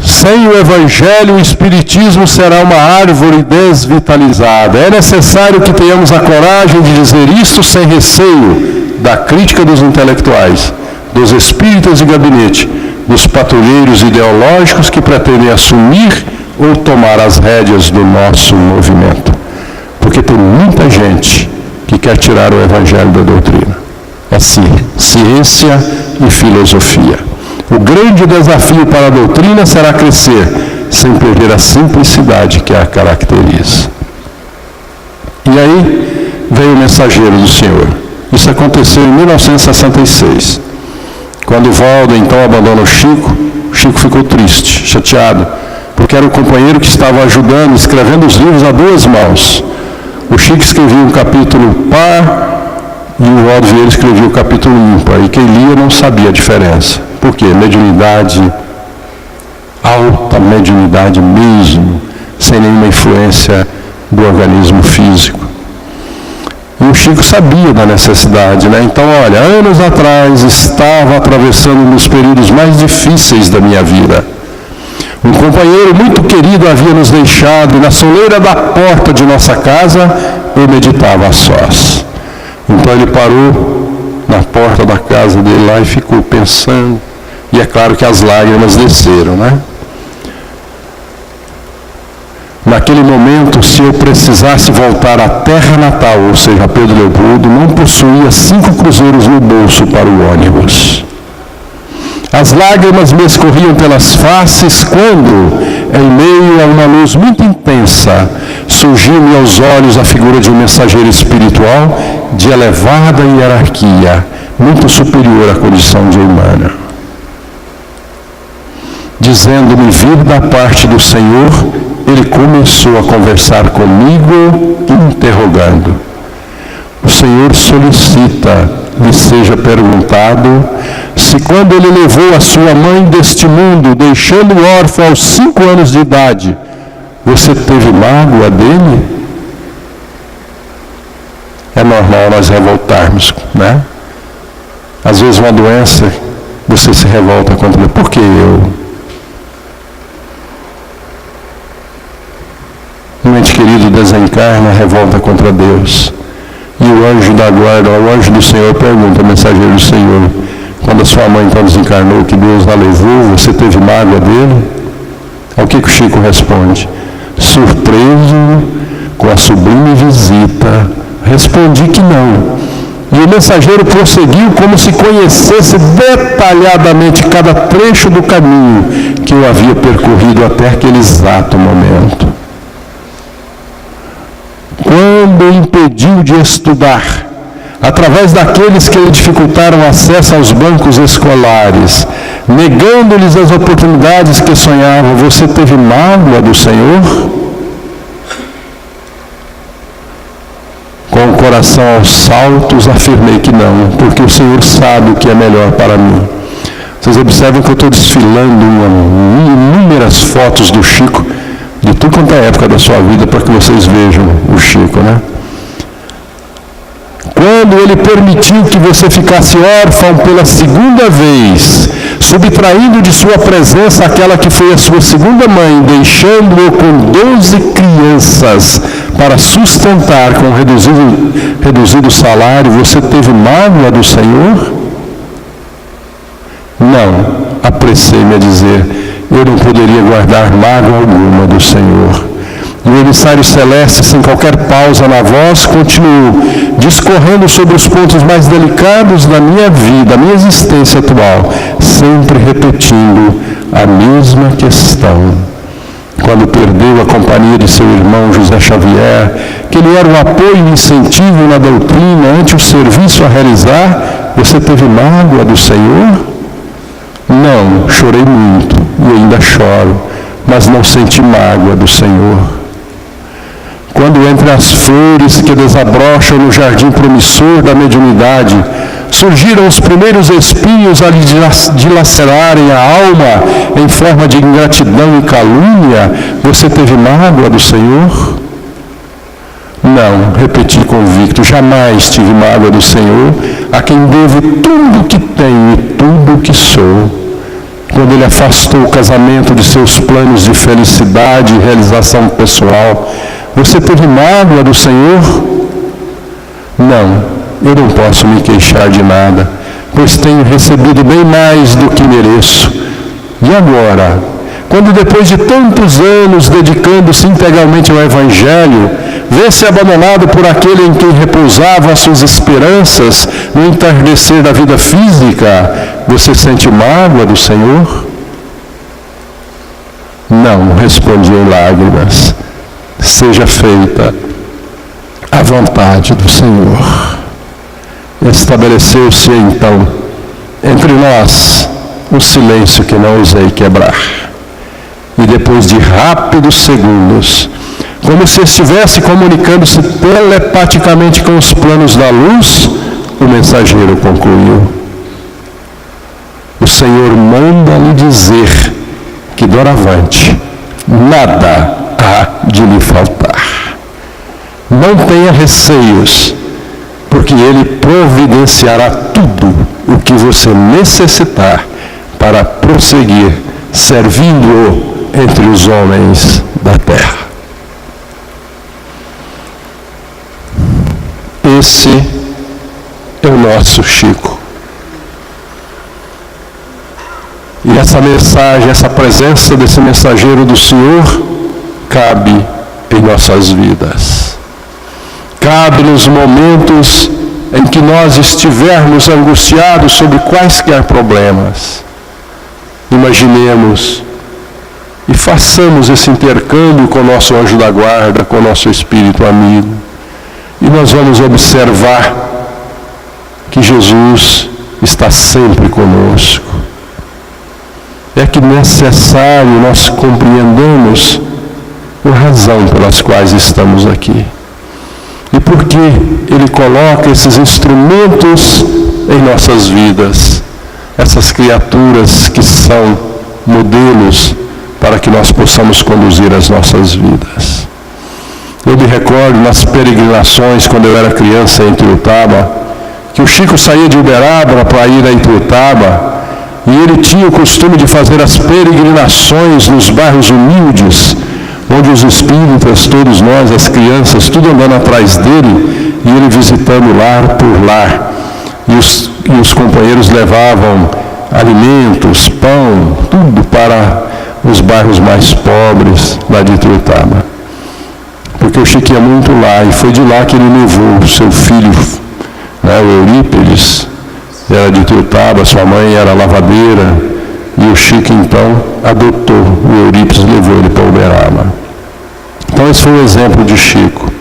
sem o Evangelho, o Espiritismo será uma árvore desvitalizada. É necessário que tenhamos a coragem de dizer isto sem receio da crítica dos intelectuais, dos espíritas de gabinete, dos patrulheiros ideológicos que pretendem assumir ou tomar as rédeas do nosso movimento. Porque tem muita gente que quer tirar o Evangelho da doutrina. É ciência e filosofia. O grande desafio para a doutrina será crescer, sem perder a simplicidade que a caracteriza. E aí veio o mensageiro do Senhor. Isso aconteceu em 1966. Quando Valdo então abandona o Chico ficou triste, chateado, porque era o companheiro que estava ajudando, escrevendo os livros a duas mãos. O Chico escrevia um capítulo par e o Valdo Vieira escrevia o capítulo ímpar. E quem lia não sabia a diferença. Por quê? Mediunidade, alta mediunidade mesmo, sem nenhuma influência do organismo físico. E o Chico sabia da necessidade, né? Então, olha, anos atrás estava atravessando um dos períodos mais difíceis da minha vida. Um companheiro muito querido havia nos deixado e na soleira da porta de nossa casa eu meditava a sós. Então ele parou na porta da casa dele lá e ficou pensando. E é claro que as lágrimas desceram, né? Naquele momento, se eu precisasse voltar à terra natal, ou seja, Pedro Leopoldo, não possuía 5 cruzeiros no bolso para o ônibus. As lágrimas me escorriam pelas faces quando, em meio a uma luz muito intensa, surgiu-me aos olhos a figura de um mensageiro espiritual de elevada hierarquia, muito superior à condição de humana. Dizendo-me vir da parte do Senhor, ele começou a conversar comigo, interrogando. O Senhor solicita lhe seja perguntado se quando ele levou a sua mãe deste mundo, deixando órfão aos 5 anos de idade, você teve mágoa dele? É normal nós revoltarmos, né? Às vezes uma doença, você se revolta contra ele. Por que eu? Um ente querido desencarna, revolta contra Deus. E o anjo da guarda, o anjo do Senhor pergunta ao mensageiro do Senhor, quando a sua mãe então desencarnou, que Deus a levou, você teve mágoa dele? Ao que o Chico responde? Surpreso com a sublime visita, respondi que não. E o mensageiro prosseguiu como se conhecesse detalhadamente cada trecho do caminho que eu havia percorrido até aquele exato momento. Quando impediu de estudar, através daqueles que lhe dificultaram acesso aos bancos escolares, negando-lhes as oportunidades que sonhavam, você teve mágoa do Senhor? Com o coração aos saltos, afirmei que não, porque o Senhor sabe o que é melhor para mim. Vocês observam que eu estou desfilando inúmeras fotos do Chico, de tudo quanto é época da sua vida, para que vocês vejam o Chico, né? Quando ele permitiu que você ficasse órfão pela segunda vez, subtraindo de sua presença aquela que foi a sua segunda mãe, deixando-o com 12 crianças para sustentar com reduzido salário, você teve mágoa do Senhor? Não, apressei-me a dizer, eu não poderia guardar mágoa alguma do Senhor. E o emissário celeste, sem qualquer pausa na voz, continuou discorrendo sobre os pontos mais delicados da minha vida, da minha existência atual, sempre repetindo a mesma questão. Quando perdeu a companhia de seu irmão José Xavier, que ele era um apoio e incentivo na doutrina ante o serviço a realizar, você teve mágoa do Senhor? Não, chorei muito e ainda choro, mas não senti mágoa do Senhor. Quando entre as flores que desabrocham no jardim promissor da mediunidade, surgiram os primeiros espinhos a lhe dilacerarem a alma em forma de ingratidão e calúnia, você teve mágoa do Senhor? Não, repeti convicto, jamais tive mágoa do Senhor, a quem devo tudo o que tenho e tudo o que sou. Quando ele afastou o casamento de seus planos de felicidade e realização pessoal, você teve mágoa do Senhor? Não, eu não posso me queixar de nada, pois tenho recebido bem mais do que mereço. E agora, quando depois de tantos anos dedicando-se integralmente ao Evangelho, vê-se abandonado por aquele em quem repousavam as suas esperanças no entardecer da vida física, você sente mágoa do Senhor? Não, respondi em lágrimas. Seja feita a vontade do Senhor. Estabeleceu-se então entre nós o silêncio que não ousei quebrar. E depois de rápidos segundos, como se estivesse comunicando-se telepaticamente com os planos da luz, o mensageiro concluiu: o Senhor manda lhe dizer que doravante nada há de lhe faltar. Não tenha receios, porque Ele providenciará tudo o que você necessitar para prosseguir servindo-o entre os homens da terra. Esse é o nosso Chico. E essa mensagem, essa presença desse mensageiro do Senhor, cabe em nossas vidas. Cabe nos momentos em que nós estivermos angustiados sobre quaisquer problemas. Imaginemos e façamos esse intercâmbio com o nosso anjo da guarda, com o nosso espírito amigo. E nós vamos observar que Jesus está sempre conosco. É que necessário nós compreendamos a razão pelas quais estamos aqui. E por que Ele coloca esses instrumentos em nossas vidas, essas criaturas que são modelos para que nós possamos conduzir as nossas vidas. Eu me recordo nas peregrinações, quando eu era criança em Ituiutaba, que o Chico saía de Uberaba para ir a Ituiutaba, e ele tinha o costume de fazer as peregrinações nos bairros humildes, onde os espíritas, todos nós, as crianças, tudo andando atrás dele, e ele visitando lar por lar. E os companheiros levavam alimentos, pão, tudo para os bairros mais pobres lá de Ituiutaba. Porque o Chico ia muito lá, e foi de lá que ele levou o seu filho, o Eurípides, era de Ituiutaba, sua mãe era lavadeira, e o Chico então adotou o Eurípides e levou ele para Uberaba. Então esse foi o exemplo de Chico.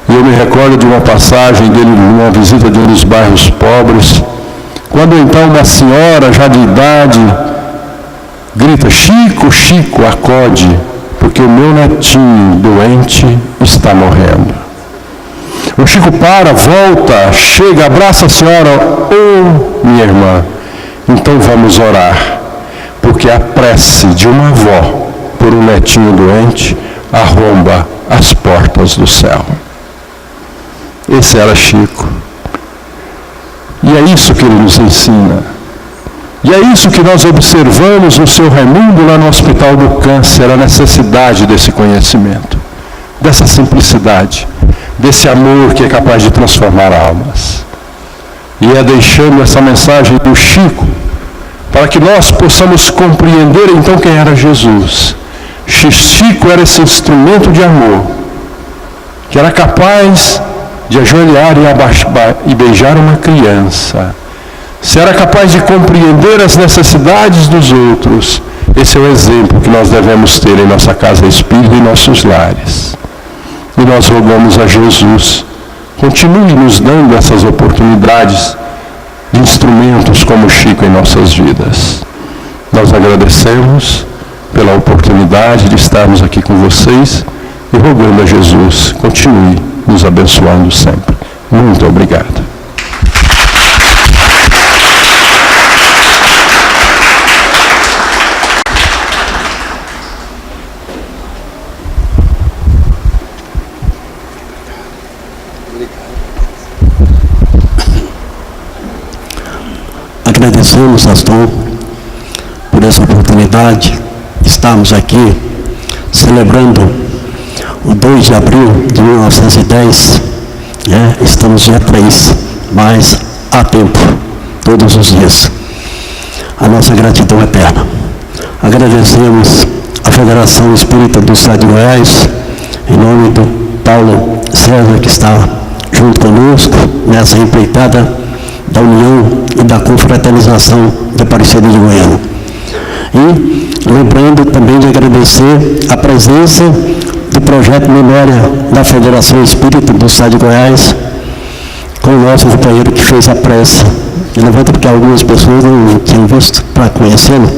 E eu me recordo de uma passagem dele, numa visita de um dos bairros pobres, quando então uma senhora já de idade grita: Chico, Chico, acode, porque o meu netinho doente está morrendo. O Chico para, volta, chega, abraça a senhora: oh, minha irmã, então vamos orar, porque a prece de uma avó por um netinho doente arromba as portas do céu. Esse era Chico. E é isso que ele nos ensina. E é isso que nós observamos no seu Raimundo lá no Hospital do Câncer, a necessidade desse conhecimento, dessa simplicidade, desse amor que é capaz de transformar almas. E é deixando essa mensagem do Chico para que nós possamos compreender então quem era Jesus. Chico era esse instrumento de amor, que era capaz de ajoelhar e beijar uma criança. Se era capaz de compreender as necessidades dos outros, esse é o exemplo que nós devemos ter em nossa casa espírita e em nossos lares. E nós rogamos a Jesus, continue nos dando essas oportunidades de instrumentos como Chico em nossas vidas. Nós agradecemos pela oportunidade de estarmos aqui com vocês e rogando a Jesus, continue nos abençoando sempre. Muito obrigado. Agradecemos, Aston, por essa oportunidade. Estamos aqui celebrando o 2 de abril de 1910. Estamos dia 3, mas há tempo, todos os dias. A nossa gratidão eterna. Agradecemos a Federação Espírita do Estado de Goiás, em nome do Paulo César, que está junto conosco nessa empreitada da união e da confraternização de Aparecida de Goiânia. E lembrando também de agradecer a presença do projeto Memória da Federação Espírita do Estado de Goiás, com o nosso companheiro que fez a prece. Levanta porque algumas pessoas não tinham visto para conhecê-lo.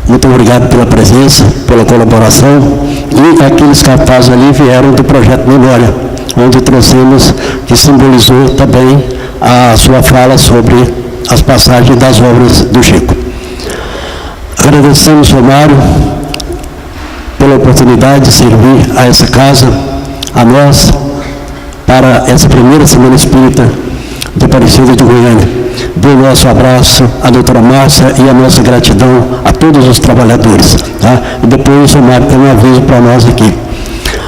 Muito obrigado pela presença, pela colaboração. E aqueles cartazes ali vieram do projeto Memória, onde trouxemos, que simbolizou também a sua fala sobre as passagens das obras do Chico. Agradecemos ao Mário pela oportunidade de servir a essa casa, a nós, para essa primeira Semana Espírita de Aparecida de Goiânia. Dê o nosso abraço à doutora Márcia e a nossa gratidão a todos os trabalhadores. Tá? E depois o Mário tem um aviso para nós aqui.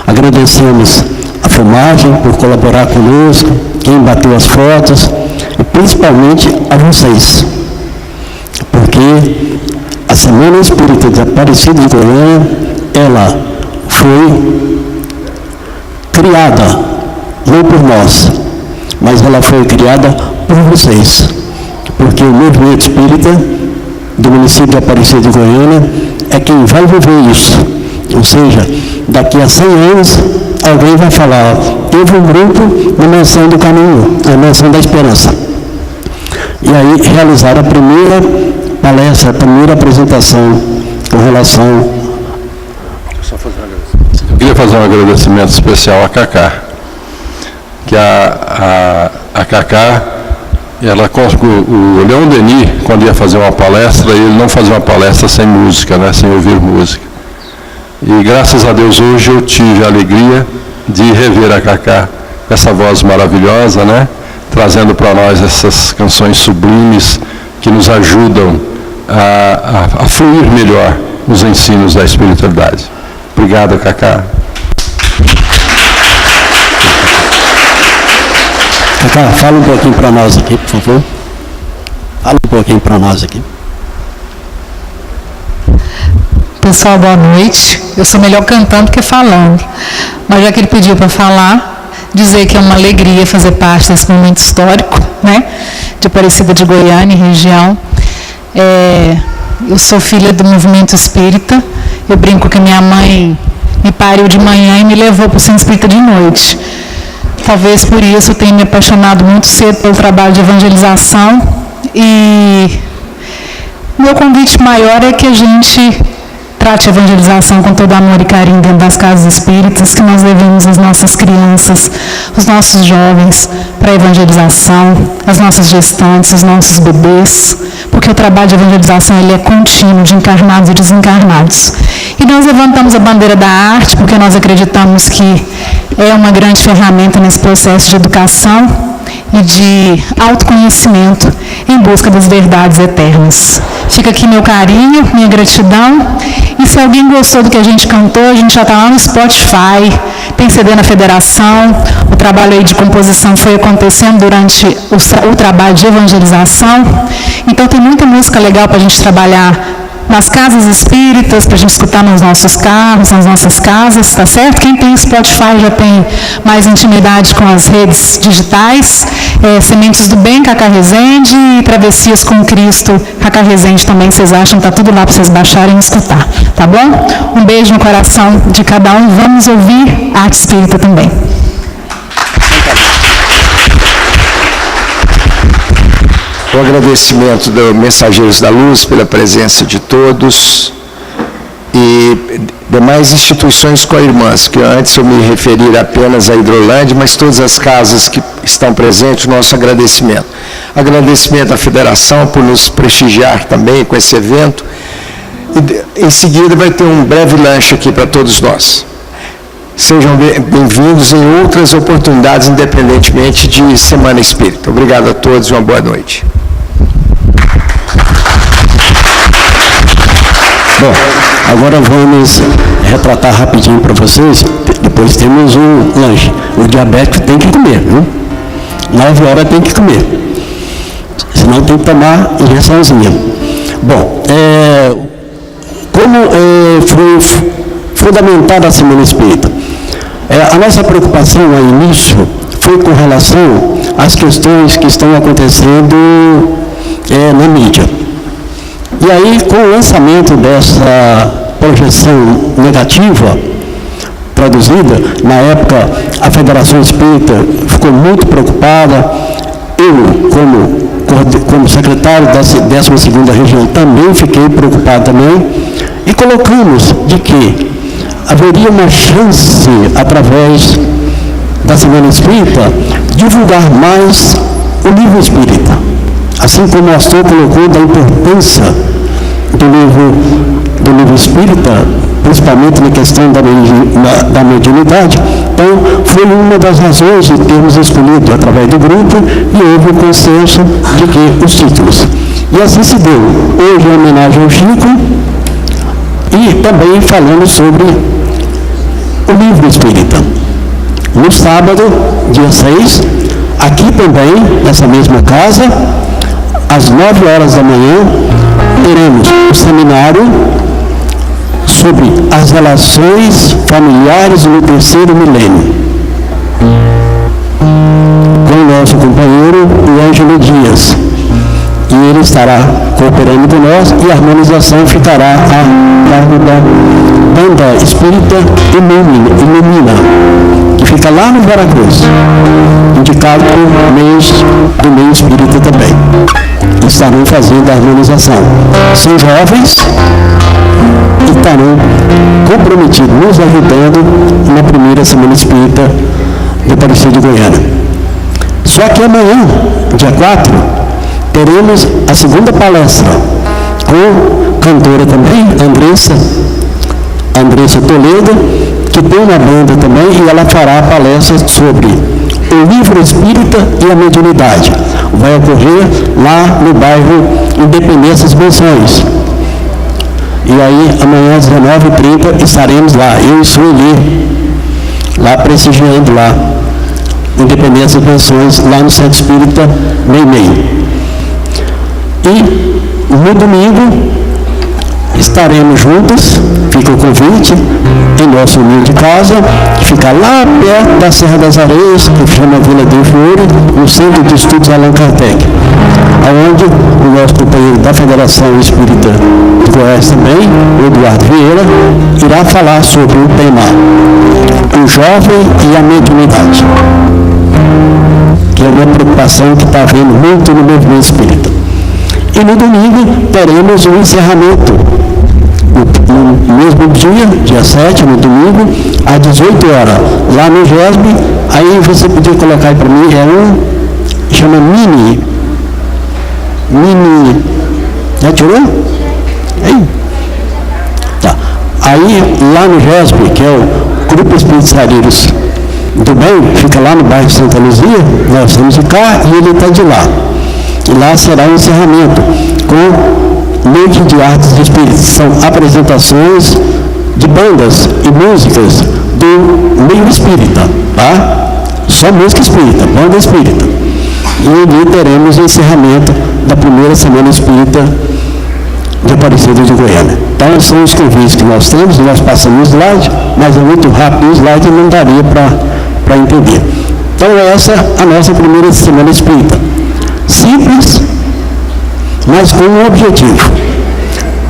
Agradecemos a filmagem por colaborar conosco, quem bateu as fotos, e principalmente a vocês, porque a Semana Espírita de Aparecida de Goiânia, ela foi criada, não por nós, mas ela foi criada por vocês, porque o movimento espírita do município de Aparecida de Goiânia é quem vai viver isso. Ou seja, daqui a 100 anos, alguém vai falar, teve um grupo na Mansão do Caminho, a Mansão da Esperança. E aí realizaram a primeira palestra, a primeira apresentação com relação... Eu queria fazer um agradecimento especial à Cacá, que a Cacá, ela, o Leon Denis, quando ia fazer uma palestra, ele não fazia uma palestra sem música, né, sem ouvir música. E graças a Deus hoje eu tive a alegria de rever a Cacá, essa voz maravilhosa, né, trazendo para nós essas canções sublimes que nos ajudam a fluir melhor os ensinos da espiritualidade. Obrigado, Cacá. Cacá, fala um pouquinho para nós aqui, por favor. Fala um pouquinho para nós aqui. Pessoal, boa noite. Eu sou melhor cantando que falando, mas já que ele pediu para falar, dizer que é uma alegria fazer parte desse momento histórico, né, de Aparecida de Goiânia, região. Eu sou filha do movimento espírita. Eu brinco que minha mãe me pariu de manhã e me levou para o centro espírita de noite. Talvez por isso eu tenha me apaixonado muito cedo pelo trabalho de evangelização. E meu convite maior é que a gente trate a evangelização com todo amor e carinho dentro das casas espíritas, que nós levemos as nossas crianças, os nossos jovens para a evangelização, as nossas gestantes, os nossos bebês, porque o trabalho de evangelização ele é contínuo, de encarnados e desencarnados. E nós levantamos a bandeira da arte, porque nós acreditamos que é uma grande ferramenta nesse processo de educação e de autoconhecimento em busca das verdades eternas. Fica aqui meu carinho, minha gratidão. E se alguém gostou do que a gente cantou, a gente já está lá no Spotify, tem CD na federação, o trabalho aí de composição foi acontecendo durante o trabalho de evangelização. Então tem muita música legal para a gente trabalhar nas casas espíritas, para a gente escutar nos nossos carros, nas nossas casas, tá certo? Quem tem Spotify já tem mais intimidade com as redes digitais, Sementes do Bem, Cacá Rezende, e Travessias com Cristo, Cacá Rezende também, vocês acham, tá tudo lá para vocês baixarem e escutar, tá bom? Um beijo no coração de cada um, vamos ouvir arte espírita também. O agradecimento do Mensageiros da Luz pela presença de todos e demais instituições co-irmãs, que antes eu me referi apenas à Hidrolândia, mas todas as casas que estão presentes, nosso agradecimento. Agradecimento à Federação por nos prestigiar também com esse evento. E, em seguida vai ter um breve lanche aqui para todos nós. Sejam bem-vindos em outras oportunidades, independentemente de Semana Espírita. Obrigado a todos e uma boa noite. Bom, agora vamos retratar rapidinho para vocês. Depois temos um lanche. O diabético tem que comer, viu? 9 horas tem que comer. Senão tem que tomar injeçãozinha. Bom, como foi fundamentada a Semana Espírita? A nossa preocupação ao início foi com relação às questões que estão acontecendo na mídia. E aí, com o lançamento dessa projeção negativa produzida, na época a Federação Espírita ficou muito preocupada, eu, como secretário da 12ª região, também fiquei preocupado também, e colocamos de que haveria uma chance, através da Semana Espírita, divulgar mais o livro espírita. Assim como o Astor colocou da importância do livro espírita, principalmente na questão da mediunidade. Então, foi uma das razões de termos escolhido através do grupo, e houve o consenso de que os títulos. E assim se deu. Hoje, em homenagem ao Chico, e também falando sobre o livro espírita. No sábado, dia 6, aqui também, nessa mesma casa, às 9 horas da manhã, teremos um seminário sobre as relações familiares no 3º milênio, com o nosso companheiro, o Ângelo Dias. E ele estará cooperando com nós, e a harmonização ficará a cargo da Banda Espírita Ilumina, que fica lá no Veracruz, indicado por meios do meio espírita também. Estarão fazendo a harmonização. São jovens e estarão comprometidos, nos ajudando na primeira Semana Espírita do Aparecido de Goiânia. Só que amanhã, dia 4, teremos a segunda palestra com cantora também, Andressa Toledo, que tem uma banda também, e ela fará a palestra sobre o livro espírita e a mediunidade. Vai ocorrer lá no bairro Independências Mansões. E aí, amanhã às 19h30 estaremos lá, eu e Sueli, lá prestigiando lá, Independências Mansões, lá no Centro Espírita Meimei. E no domingo estaremos juntos, fica o convite, em nossa humilde casa, que fica lá perto da Serra das Areias, que chama Vila de Fiore, no Centro de Estudos Allan Kardec, onde o nosso companheiro da Federação Espírita de Goiás também, o Eduardo Vieira, irá falar sobre o tema o jovem e a mediunidade, que é uma preocupação que está havendo muito no movimento espírita. E no domingo teremos o encerramento, no mesmo dia 7, no domingo, às 18 horas, lá no GESB. Aí você podia colocar aí para mim, chama Mini, já tirou? Aí. Tá. Aí, lá no GESB, que é o Grupo Espíritos Sareiros do Bem, fica lá no bairro Santa Luzia, nós estamos de cá e ele está de lá. E lá será o encerramento com Noite de Artes Espíritas. São apresentações de bandas e músicas do meio espírita, tá? Só música espírita, banda espírita. E ali teremos o encerramento da primeira Semana Espírita de Aparecida de Goiânia. Então, são os convites que nós temos, nós passamos o slide, mas é muito rápido o slide e não daria para entender. Então, essa é a nossa primeira Semana Espírita. Simples, mas com um objetivo: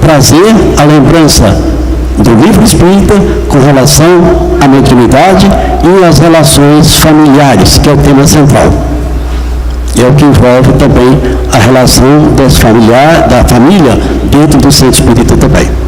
trazer a lembrança do livro espírita com relação à mediunidade e às relações familiares, que é o tema central. É o que envolve também a relação da família dentro do centro espírita também.